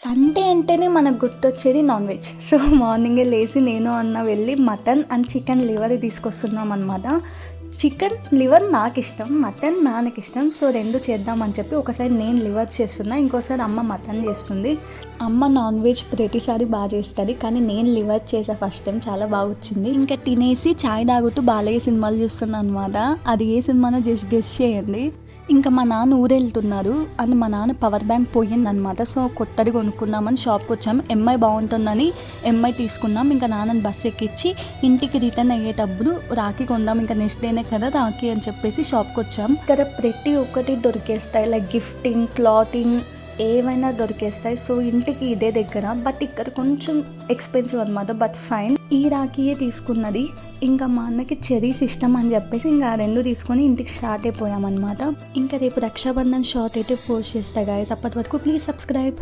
Sunday అంటేనే మనకు గుర్తొచ్చేది నాన్ వెజ్. సో మార్నింగే లేచి నేను అన్న వెళ్ళి మటన్ అండ్ చికెన్ లివర్ తీసుకొస్తున్నాం అనమాట. చికెన్ లివర్ నాకు ఇష్టం, మటన్ నాన్నకి ఇష్టం. సో రెండు చేద్దామని చెప్పి ఒకసారి నేను లివర్ చేస్తున్నా, ఇంకోసారి అమ్మ మటన్ చేస్తుంది. అమ్మ నాన్ వెజ్ ప్రతిసారి బాగా చేస్తుంది, కానీ నేను లివర్ చేసా ఫస్ట్ టైం, చాలా బాగా వచ్చింది. ఇంకా తినేసి చాయ్ తాగుతూ బాలయ్య సినిమాలు చూస్తున్నాను అనమాట. అది ఏ సినిమానో జస్ట్ గెస్ చేయండి. ఇంకా మా నాన్న ఊరెళ్తున్నారు అని మా నాన్న పవర్ బ్యాంక్ పోయిందనమాట. సో కొత్తది కొనుక్కుందామని షాప్కి వచ్చాము. ఎంఐ బాగుంటుందని ఎంఐ తీసుకున్నాం. ఇంకా నాన్నని బస్సు ఎక్కించి ఇంటికి రిటర్న్ అయ్యేటప్పుడు రాఖీ కొందాం, ఇంకా నెక్స్ట్ డేనే కదా రాఖీ అని చెప్పేసి షాప్కి వచ్చాం. ఇక్కడ ప్రతి ఒక్కటి దొరికేస్తాయి, లైక్ గిఫ్టింగ్, క్లాతింగ్, ఏవైనా దొరికేస్తాయి. సో ఇంటికి ఇదే దగ్గర, బట్ ఇక్కడ కొంచెం ఎక్స్పెన్సివ్ అనమాట, బట్ ఫైన్. ఈ రాఖీయే తీసుకున్నది. ఇంకా మా అన్నకి చెరీస్ ఇష్టం అని చెప్పేసి ఇంకా రెండు తీసుకొని ఇంటికి స్టార్ట్ అయిపోయామన్నమాట. ఇంకా రేపు రక్షాబంధన్ షార్ట్ అయితే పోస్ట్ చేస్తా గైస్. అప్పటి వరకు ప్లీజ్ సబ్స్క్రైబ్.